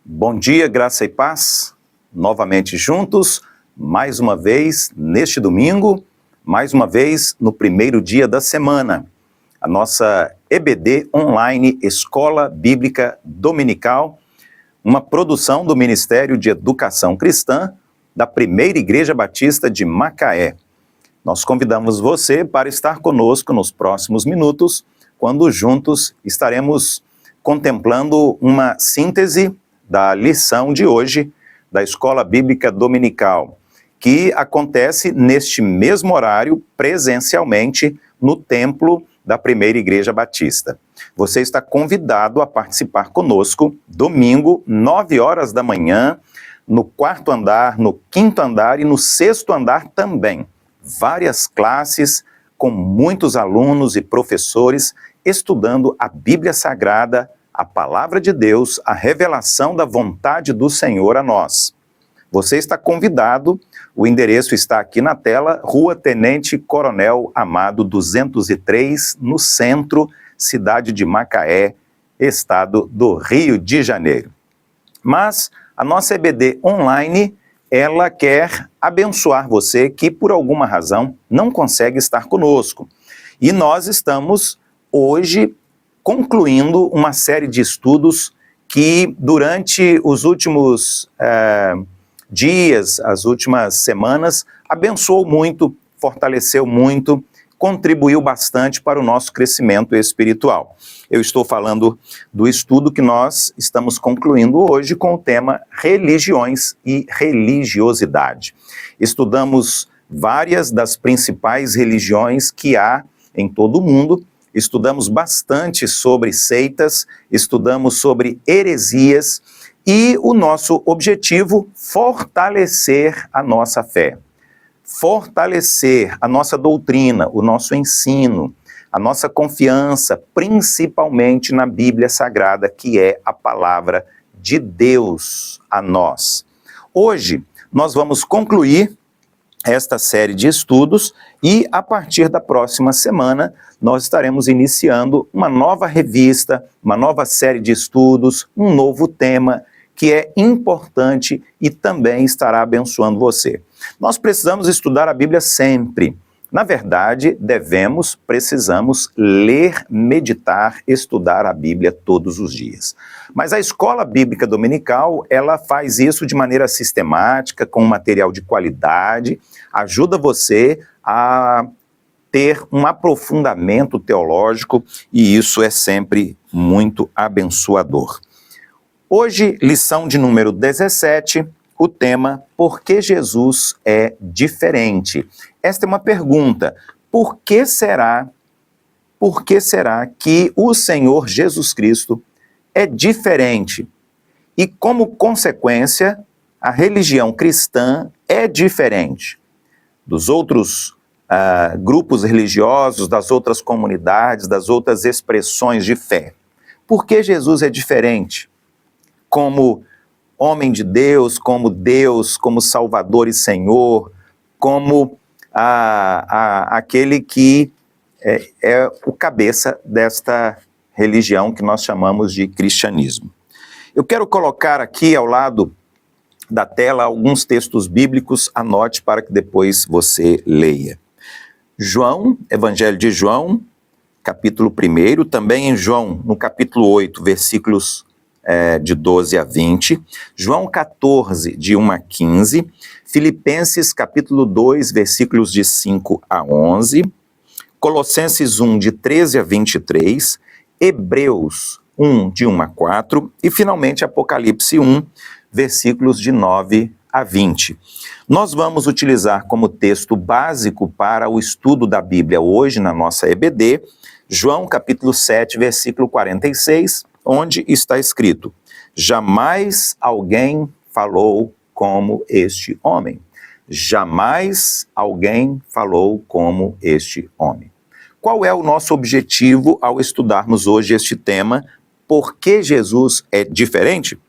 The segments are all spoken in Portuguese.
Bom dia, graça e paz, novamente juntos, mais uma vez neste domingo, mais uma vez no primeiro dia da semana. A nossa EBD Online, Escola Bíblica Dominical, uma produção do Ministério de Educação Cristã da Primeira Igreja Batista de Macaé. Nós convidamos você para estar conosco nos próximos minutos, quando juntos estaremos contemplando uma síntese da lição de hoje da Escola Bíblica Dominical, que acontece neste mesmo horário, presencialmente, no templo da Primeira Igreja Batista. Você está convidado a participar conosco, domingo, 9 horas da manhã, no 4º andar, no 5º andar e no 6º andar também. Várias classes com muitos alunos e professores estudando a Bíblia Sagrada, a Palavra de Deus, a revelação da vontade do Senhor a nós. Você está convidado, o endereço está aqui na tela, Rua Tenente Coronel Amado 203, no centro, cidade de Macaé, estado do Rio de Janeiro. Mas a nossa EBD Online, ela quer abençoar você que por alguma razão não consegue estar conosco. E nós estamos hoje concluindo uma série de estudos que durante os últimos dias, as últimas semanas, abençoou muito, fortaleceu muito, contribuiu bastante para o nosso crescimento espiritual. Eu estou falando do estudo que nós estamos concluindo hoje com o tema Religiões e Religiosidade. Estudamos várias das principais religiões que há em todo o mundo. Estudamos bastante sobre seitas, estudamos sobre heresias e o nosso objetivo, fortalecer a nossa fé, fortalecer a nossa doutrina, o nosso ensino, a nossa confiança, principalmente na Bíblia Sagrada, que é a palavra de Deus a nós. Hoje, nós vamos concluir esta série de estudos e, a partir da próxima semana, nós estaremos iniciando uma nova revista, uma nova série de estudos, um novo tema que é importante e também estará abençoando você. Nós precisamos estudar a Bíblia sempre. Na verdade, precisamos ler, meditar, estudar a Bíblia todos os dias. Mas a Escola Bíblica Dominical, ela faz isso de maneira sistemática, com material de qualidade, ajuda você a ter um aprofundamento teológico e isso é sempre muito abençoador. Hoje, lição de número 17, o tema Por que Jesus é diferente? Esta é uma pergunta. Por que será que o Senhor Jesus Cristo é diferente? E como consequência, a religião cristã é diferente dos outros grupos religiosos, das outras comunidades, das outras expressões de fé. Por que Jesus é diferente? Como homem de Deus, como Salvador e Senhor, como aquele que é o cabeça desta religião que nós chamamos de cristianismo. Eu quero colocar aqui ao lado da tela alguns textos bíblicos, anote para que depois você leia. João, Evangelho de João, capítulo 1, também em João, no capítulo 8, versículos de 12 a 20, João 14, de 1 a 15, Filipenses capítulo 2, versículos de 5 a 11, Colossenses 1, de 13 a 23, Hebreus 1, de 1 a 4 e, finalmente, Apocalipse 1, versículos de 9 a 20. Nós vamos utilizar como texto básico para o estudo da Bíblia hoje na nossa EBD, João capítulo 7, versículo 46, onde está escrito: jamais alguém falou como este homem. Jamais alguém falou como este homem. Qual é o nosso objetivo ao estudarmos hoje este tema? Por que Jesus é diferente?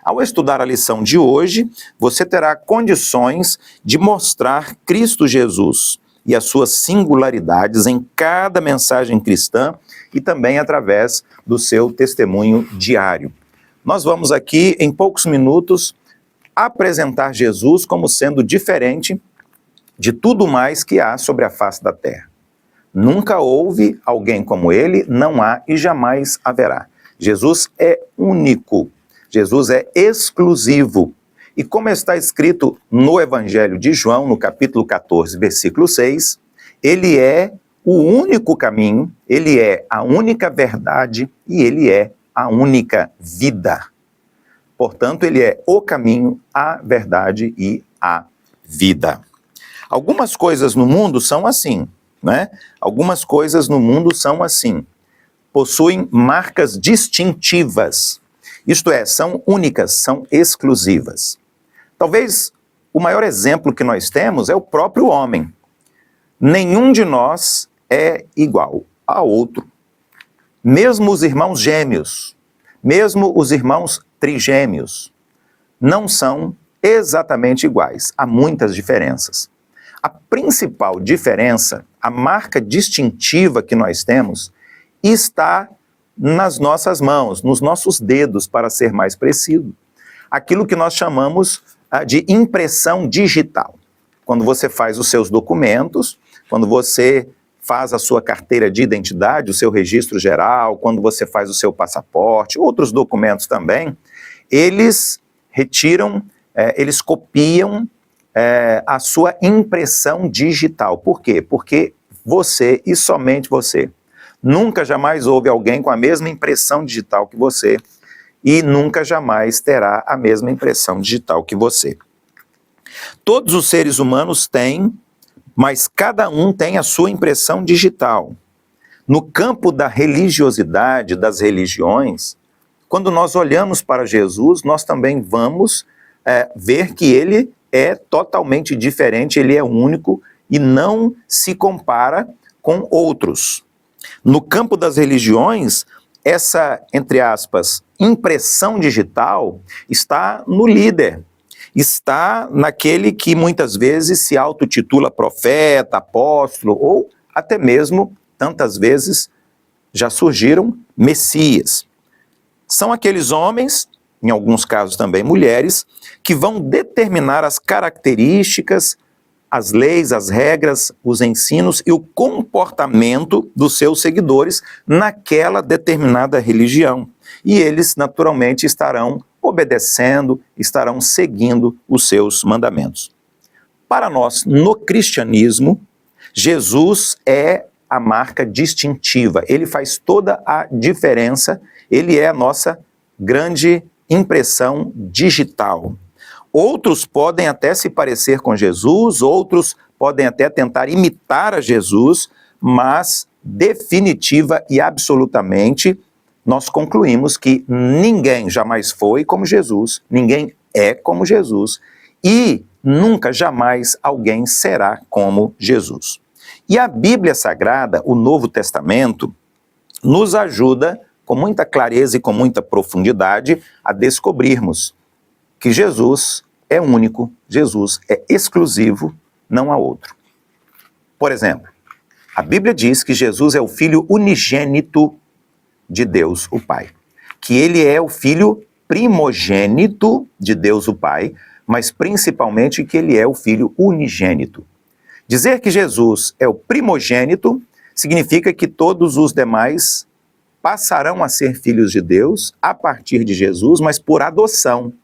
Ao estudar a lição de hoje, você terá condições de mostrar Cristo Jesus e as suas singularidades em cada mensagem cristã e também através do seu testemunho diário. nós vamos aqui, em poucos minutos, apresentar Jesus como sendo diferente de tudo mais que há sobre a face da terra. Nunca houve alguém como ele, não há e jamais haverá. Jesus é único, Jesus é exclusivo. E como está escrito no Evangelho de João, no capítulo 14, versículo 6, ele é o único caminho, ele é a única verdade e ele é a única vida. Portanto, ele é o caminho, a verdade e a vida. Algumas coisas no mundo são assim, né? Algumas coisas no mundo são assim. Possuem marcas distintivas. Isto é, são únicas, são exclusivas. Talvez o maior exemplo que nós temos é o próprio homem. Nenhum de nós é igual a outro. Mesmo os irmãos gêmeos, mesmo os irmãos trigêmeos, não são exatamente iguais. Há muitas diferenças. A principal diferença, a marca distintiva que nós temos, está nas nossas mãos, nos nossos dedos, para ser mais preciso. Aquilo que nós chamamos de impressão digital. Quando você faz os seus documentos, quando você faz a sua carteira de identidade, o seu registro geral, quando você faz o seu passaporte, outros documentos também, eles retiram, eles copiam a sua impressão digital. Por quê? Porque você e somente você. Nunca jamais houve alguém com a mesma impressão digital que você e nunca jamais terá a mesma impressão digital que você. Todos os seres humanos têm, mas cada um tem a sua impressão digital. No campo da religiosidade, das religiões, quando nós olhamos para Jesus, nós também vamos ver que ele é totalmente diferente, ele é único e não se compara com outros. No campo das religiões, essa, entre aspas, impressão digital está no líder, está naquele que muitas vezes se autotitula profeta, apóstolo ou até mesmo, tantas vezes, já surgiram messias. São aqueles homens, em alguns casos também mulheres, que vão determinar as características, as leis, as regras, os ensinos e o comportamento dos seus seguidores naquela determinada religião. E eles, naturalmente, estarão obedecendo, estarão seguindo os seus mandamentos. Para nós, no cristianismo, Jesus é a marca distintiva. Ele faz toda a diferença, ele é a nossa grande impressão digital. Outros podem até se parecer com Jesus, outros podem até tentar imitar a Jesus, mas definitiva e absolutamente nós concluímos que ninguém jamais foi como Jesus, ninguém é como Jesus e nunca jamais alguém será como Jesus. E a Bíblia Sagrada, o Novo Testamento, nos ajuda com muita clareza e com muita profundidade a descobrirmos que Jesus é único, Jesus é exclusivo, não há outro. Por exemplo, a Bíblia diz que Jesus é o Filho unigênito de Deus, o Pai. Que ele é o Filho primogênito de Deus, o Pai, mas principalmente que ele é o Filho unigênito. Dizer que Jesus é o primogênito significa que todos os demais passarão a ser filhos de Deus a partir de Jesus, mas por adoção.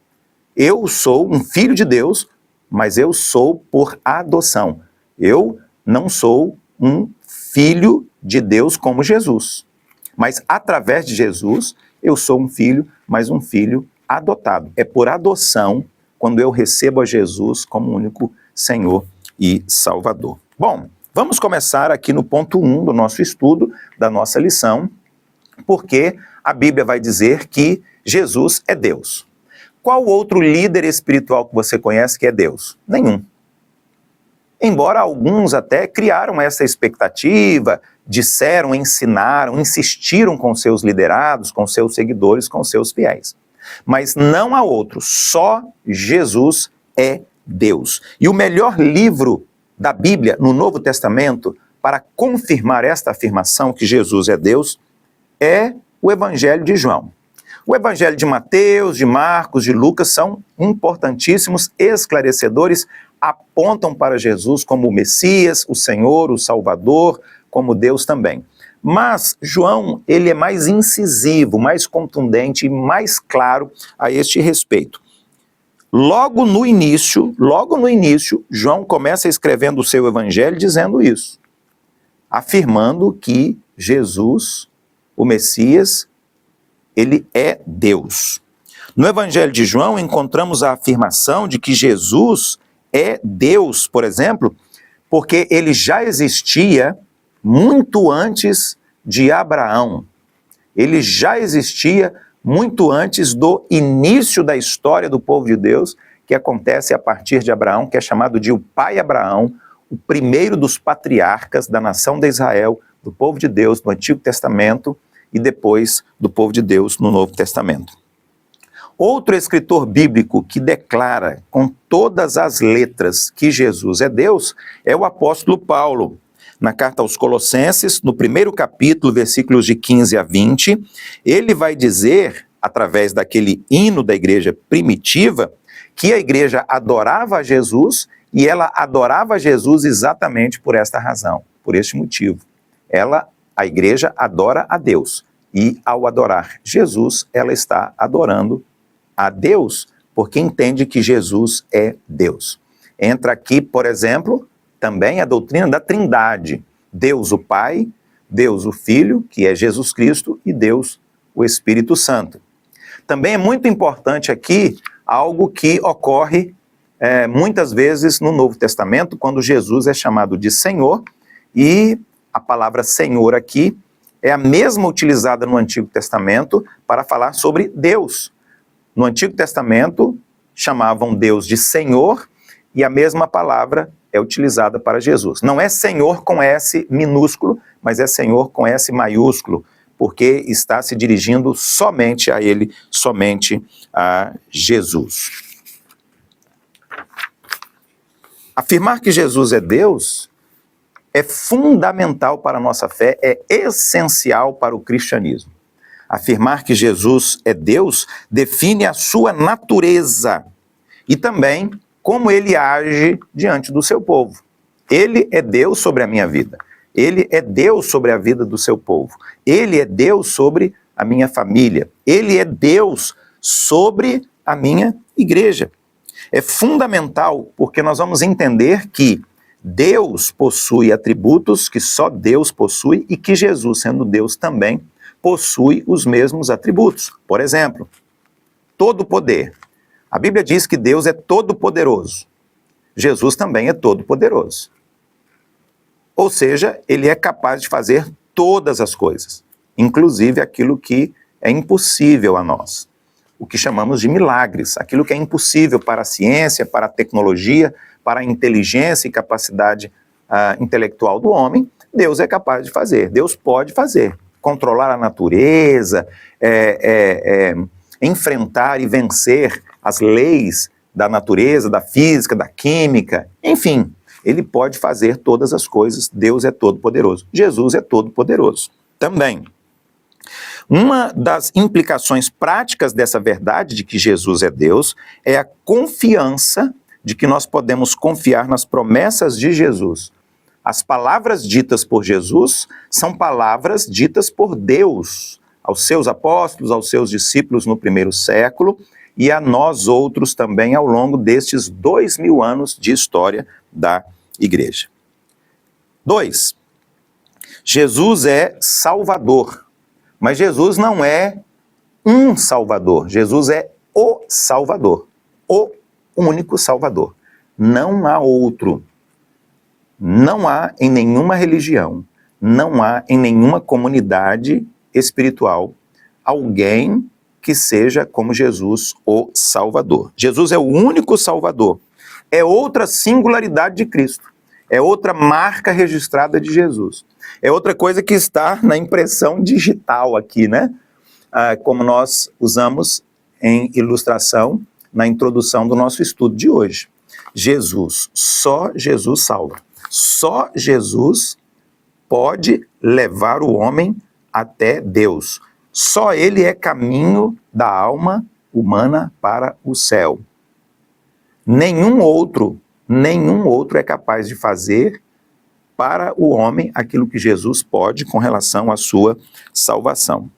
Eu sou um filho de Deus, mas eu sou por adoção. Eu não sou um filho de Deus como Jesus. Mas através de Jesus, eu sou um filho, mas um filho adotado. É por adoção quando eu recebo a Jesus como único Senhor e Salvador. Bom, vamos começar aqui no ponto 1 do nosso estudo, da nossa lição, porque a Bíblia vai dizer que Jesus é Deus. Qual outro líder espiritual que você conhece que é Deus? Nenhum. Embora alguns até criaram essa expectativa, disseram, ensinaram, insistiram com seus liderados, com seus seguidores, com seus fiéis. Mas não há outro, só Jesus é Deus. E o melhor livro da Bíblia no Novo Testamento para confirmar esta afirmação que Jesus é Deus é o Evangelho de João. O Evangelho de Mateus, de Marcos, de Lucas são importantíssimos, esclarecedores, apontam para Jesus como o Messias, o Senhor, o Salvador, como Deus também. Mas João, ele é mais incisivo, mais contundente e mais claro a este respeito. Logo no início, João começa escrevendo o seu evangelho dizendo isso, afirmando que Jesus, o Messias, ele é Deus. No evangelho de João encontramos a afirmação de que Jesus é Deus, por exemplo, porque ele já existia muito antes de Abraão. Ele já existia muito antes do início da história do povo de Deus, que acontece a partir de Abraão, que é chamado de o pai Abraão, o primeiro dos patriarcas da nação de Israel, do povo de Deus no Antigo Testamento e depois do povo de Deus no Novo Testamento. Outro escritor bíblico que declara com todas as letras que Jesus é Deus é o apóstolo Paulo. Na carta aos Colossenses, no primeiro capítulo, versículos de 15 a 20, ele vai dizer, através daquele hino da igreja primitiva, que a igreja adorava a Jesus e ela adorava Jesus exatamente por esta razão, por este motivo. A igreja adora a Deus e ao adorar Jesus, ela está adorando a Deus, porque entende que Jesus é Deus. Entra aqui, por exemplo, também a doutrina da Trindade, Deus o Pai, Deus o Filho, que é Jesus Cristo, e Deus o Espírito Santo. Também é muito importante aqui algo que ocorre muitas vezes no Novo Testamento, quando Jesus é chamado de Senhor, e a palavra Senhor aqui é a mesma utilizada no Antigo Testamento para falar sobre Deus. No Antigo Testamento chamavam Deus de Senhor, e a mesma palavra é utilizada para Jesus. Não é Senhor com S minúsculo, mas é Senhor com S maiúsculo, porque está se dirigindo somente a Ele, somente a Jesus. Afirmar que Jesus é Deus é fundamental para a nossa fé, é essencial para o cristianismo. Afirmar que Jesus é Deus define a sua natureza e também como ele age diante do seu povo. Ele é Deus sobre a minha vida. Ele é Deus sobre a vida do seu povo. Ele é Deus sobre a minha família. Ele é Deus sobre a minha igreja. É fundamental porque nós vamos entender que Deus possui atributos que só Deus possui e que Jesus, sendo Deus também, possui os mesmos atributos. Por exemplo, todo poder. A Bíblia diz que Deus é todo-poderoso. Jesus também é todo-poderoso. Ou seja, ele é capaz de fazer todas as coisas, inclusive aquilo que é impossível a nós. O que chamamos de milagres, aquilo que é impossível para a ciência, para a tecnologia, para a inteligência e capacidade intelectual do homem, Deus é capaz de fazer, Deus pode fazer. Controlar a natureza, enfrentar e vencer as leis da natureza, da física, da química, enfim, ele pode fazer todas as coisas, Deus é todo-poderoso. Jesus é todo-poderoso também. Uma das implicações práticas dessa verdade de que Jesus é Deus é a confiança de que nós podemos confiar nas promessas de Jesus. As palavras ditas por Jesus são palavras ditas por Deus aos seus apóstolos, aos seus discípulos no primeiro século e a nós outros também ao longo destes 2000 anos de história da igreja. 2. Jesus é Salvador, mas Jesus não é um Salvador, Jesus é o Salvador, o único Salvador. Não há outro. Não há em nenhuma religião, não há em nenhuma comunidade espiritual alguém que seja como Jesus, o Salvador. Jesus é o único Salvador. É outra singularidade de Cristo. É outra marca registrada de Jesus. É outra coisa que está na impressão digital aqui, né? Como nós usamos em ilustração na introdução do nosso estudo de hoje. Jesus, só Jesus salva. Só Jesus pode levar o homem até Deus. Só ele é caminho da alma humana para o céu. Nenhum outro é capaz de fazer para o homem aquilo que Jesus pode com relação à sua salvação.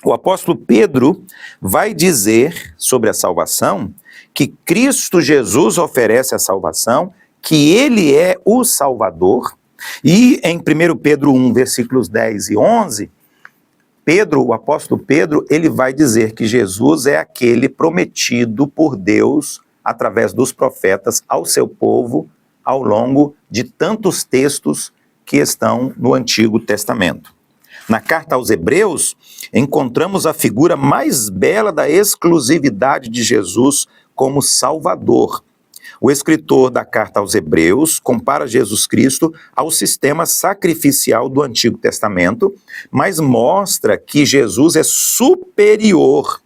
O apóstolo Pedro vai dizer sobre a salvação que Cristo Jesus oferece a salvação, que ele é o Salvador, e em 1 Pedro 1, versículos 10 e 11, o apóstolo Pedro, ele vai dizer que Jesus é aquele prometido por Deus, através dos profetas, ao seu povo, ao longo de tantos textos que estão no Antigo Testamento. Na carta aos Hebreus, encontramos a figura mais bela da exclusividade de Jesus como Salvador. O escritor da carta aos Hebreus compara Jesus Cristo ao sistema sacrificial do Antigo Testamento, mas mostra que Jesus é superior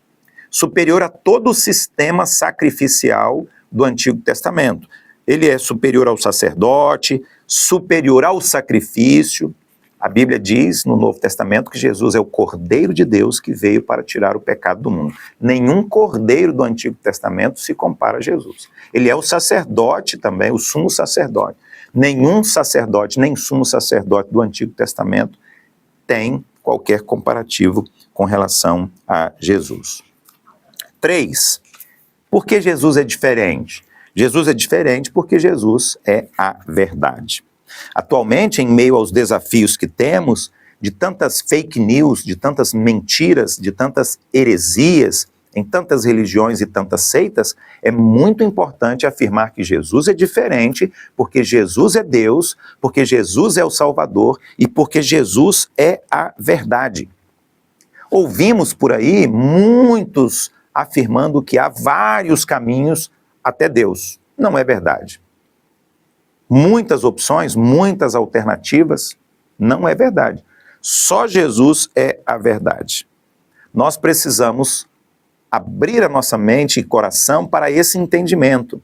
a todo o sistema sacrificial do Antigo Testamento. Ele é superior ao sacerdote, superior ao sacrifício. A Bíblia diz no Novo Testamento que Jesus é o Cordeiro de Deus que veio para tirar o pecado do mundo. Nenhum cordeiro do Antigo Testamento se compara a Jesus. Ele é o sacerdote também, o sumo sacerdote. Nenhum sacerdote, nem sumo sacerdote do Antigo Testamento tem qualquer comparativo com relação a Jesus. 3. Por que Jesus é diferente? Jesus é diferente porque Jesus é a verdade. Atualmente, em meio aos desafios que temos, de tantas fake news, de tantas mentiras, de tantas heresias, em tantas religiões e tantas seitas, é muito importante afirmar que Jesus é diferente, porque Jesus é Deus, porque Jesus é o Salvador e porque Jesus é a verdade. Ouvimos por aí muitos afirmando que há vários caminhos até Deus. Não é verdade. Muitas opções, muitas alternativas, não é verdade. Só Jesus é a verdade. Nós precisamos abrir a nossa mente e coração para esse entendimento.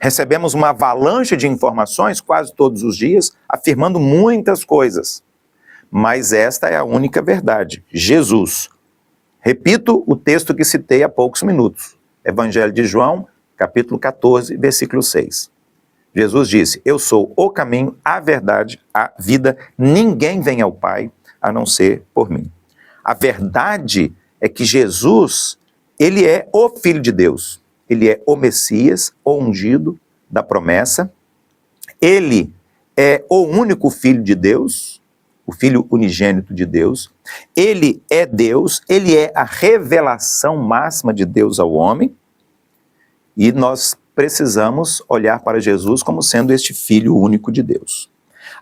Recebemos uma avalanche de informações quase todos os dias, afirmando muitas coisas. Mas esta é a única verdade, Jesus. Repito o texto que citei há poucos minutos. Evangelho de João, capítulo 14, versículo 6. Jesus disse, eu sou o caminho, a verdade, a vida, ninguém vem ao Pai a não ser por mim. A verdade é que Jesus, ele é o Filho de Deus, ele é o Messias, o ungido da promessa, ele é o único Filho de Deus, o Filho unigênito de Deus, ele é Deus, ele é a revelação máxima de Deus ao homem, e nós precisamos olhar para Jesus como sendo este Filho único de Deus.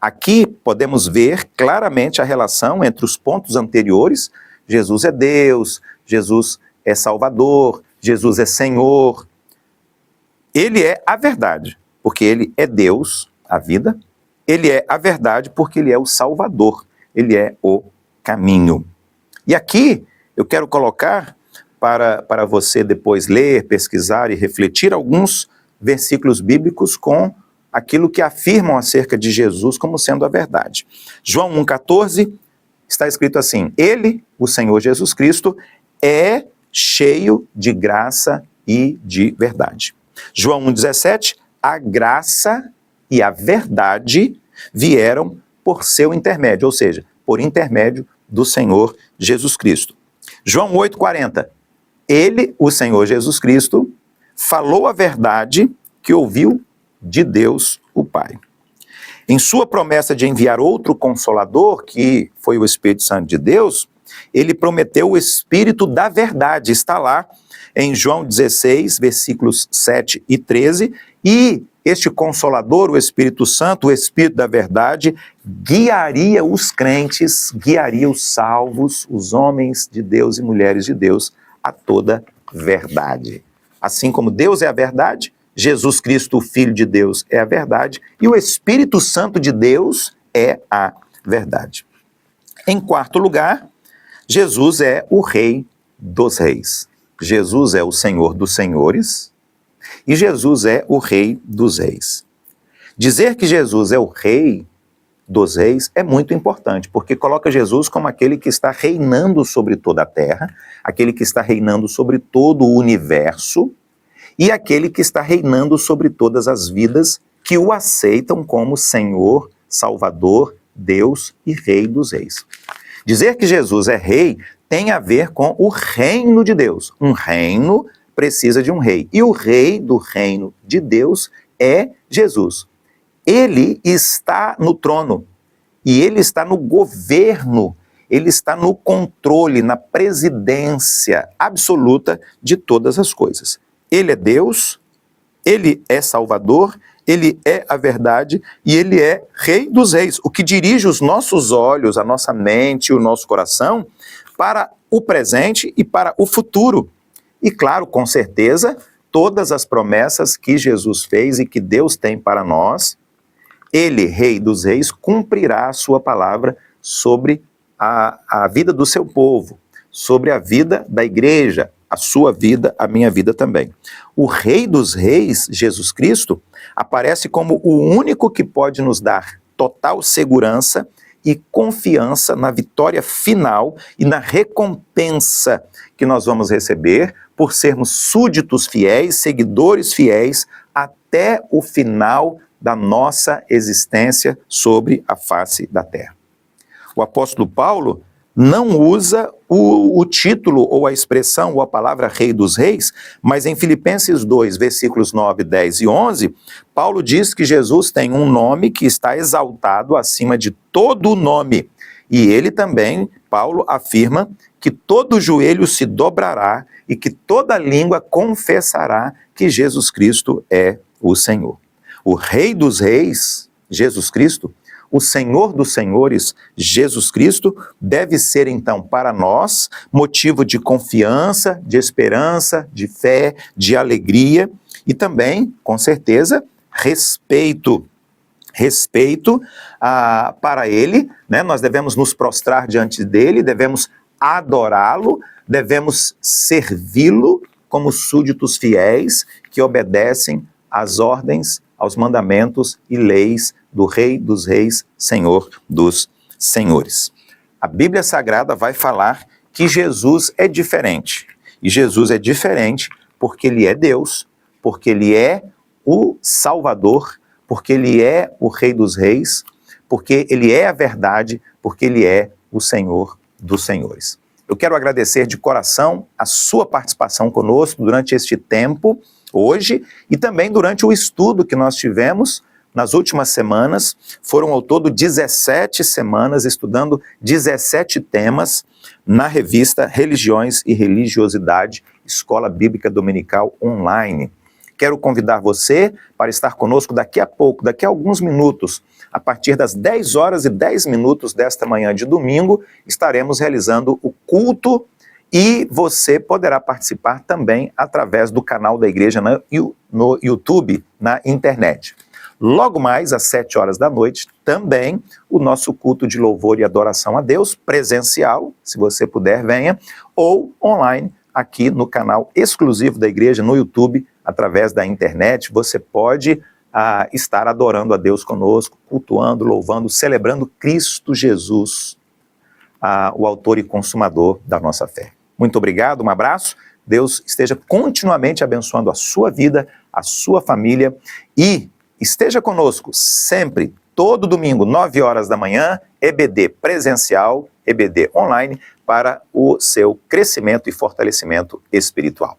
Aqui podemos ver claramente a relação entre os pontos anteriores, Jesus é Deus, Jesus é Salvador, Jesus é Senhor. Ele é a verdade, porque ele é Deus, a vida, ele é a verdade porque ele é o Salvador, ele é o caminho. E aqui eu quero colocar para você depois ler, pesquisar e refletir alguns versículos bíblicos com aquilo que afirmam acerca de Jesus como sendo a verdade. João 1,14 está escrito assim, ele, o Senhor Jesus Cristo, é cheio de graça e de verdade. João 1,17, a graça e a verdade vieram por seu intermédio, ou seja, por intermédio do Senhor Jesus Cristo. João 8,40, ele, o Senhor Jesus Cristo, falou a verdade que ouviu de Deus, o Pai. Em sua promessa de enviar outro Consolador, que foi o Espírito Santo de Deus, ele prometeu o Espírito da verdade, está lá em João 16, versículos 7 e 13, e este Consolador, o Espírito Santo, o Espírito da verdade, guiaria os crentes, guiaria os salvos, os homens de Deus e mulheres de Deus, a toda verdade. Assim como Deus é a verdade, Jesus Cristo, o Filho de Deus, é a verdade, e o Espírito Santo de Deus é a verdade. Em quarto lugar, Jesus é o Rei dos Reis. Jesus é o Senhor dos Senhores e Jesus é o Rei dos Reis. Dizer que Jesus é o Rei dos reis é muito importante, porque coloca Jesus como aquele que está reinando sobre toda a terra, aquele que está reinando sobre todo o universo e aquele que está reinando sobre todas as vidas que o aceitam como Senhor, Salvador, Deus e Rei dos reis. Dizer que Jesus é rei tem a ver com o reino de Deus. Um reino precisa de um rei. E o rei do reino de Deus é Jesus. Ele está no trono e ele está no governo, ele está no controle, na presidência absoluta de todas as coisas. Ele é Deus, ele é Salvador, ele é a verdade e ele é Rei dos reis, o que dirige os nossos olhos, a nossa mente e o nosso coração para o presente e para o futuro. E claro, com certeza, todas as promessas que Jesus fez e que Deus tem para nós, ele, Rei dos reis, cumprirá a sua palavra sobre a vida do seu povo, sobre a vida da igreja, a sua vida, a minha vida também. O Rei dos reis, Jesus Cristo, aparece como o único que pode nos dar total segurança e confiança na vitória final e na recompensa que nós vamos receber por sermos súditos fiéis, seguidores fiéis, até o final da nossa existência sobre a face da terra. O apóstolo Paulo não usa o título ou a expressão ou a palavra Rei dos Reis, mas em Filipenses 2, versículos 9, 10 e 11, Paulo diz que Jesus tem um nome que está exaltado acima de todo o nome. E ele também, Paulo, afirma que todo joelho se dobrará e que toda língua confessará que Jesus Cristo é o Senhor. O Rei dos reis, Jesus Cristo, o Senhor dos senhores, Jesus Cristo, deve ser então para nós motivo de confiança, de esperança, de fé, de alegria e também, com certeza, respeito. Respeito para ele, né? Nós devemos nos prostrar diante dele, devemos adorá-lo, devemos servi-lo como súditos fiéis que obedecem às ordens, aos mandamentos e leis do Rei dos reis, Senhor dos senhores. A Bíblia Sagrada vai falar que Jesus é diferente. E Jesus é diferente porque ele é Deus, porque ele é o Salvador, porque ele é o Rei dos reis, porque ele é a verdade, porque ele é o Senhor dos senhores. Eu quero agradecer de coração a sua participação conosco durante este tempo, hoje, e também durante o estudo que nós tivemos nas últimas semanas. Foram ao todo 17 semanas estudando 17 temas na revista Religiões e Religiosidade, Escola Bíblica Dominical Online. Quero convidar você para estar conosco daqui a pouco, daqui a alguns minutos, a partir das 10 horas e 10 minutos desta manhã de domingo, estaremos realizando o culto e você poderá participar também através do canal da igreja no YouTube, na internet. Logo mais, às 7 horas da noite, também o nosso culto de louvor e adoração a Deus, presencial, se você puder, venha, ou online, aqui no canal exclusivo da igreja, no YouTube, através da internet. Você pode estar adorando a Deus conosco, cultuando, louvando, celebrando Cristo Jesus, o autor e consumador da nossa fé. Muito obrigado, um abraço. Deus esteja continuamente abençoando a sua vida, a sua família e esteja conosco sempre, todo domingo, 9 horas da manhã, EBD presencial, EBD online, para o seu crescimento e fortalecimento espiritual.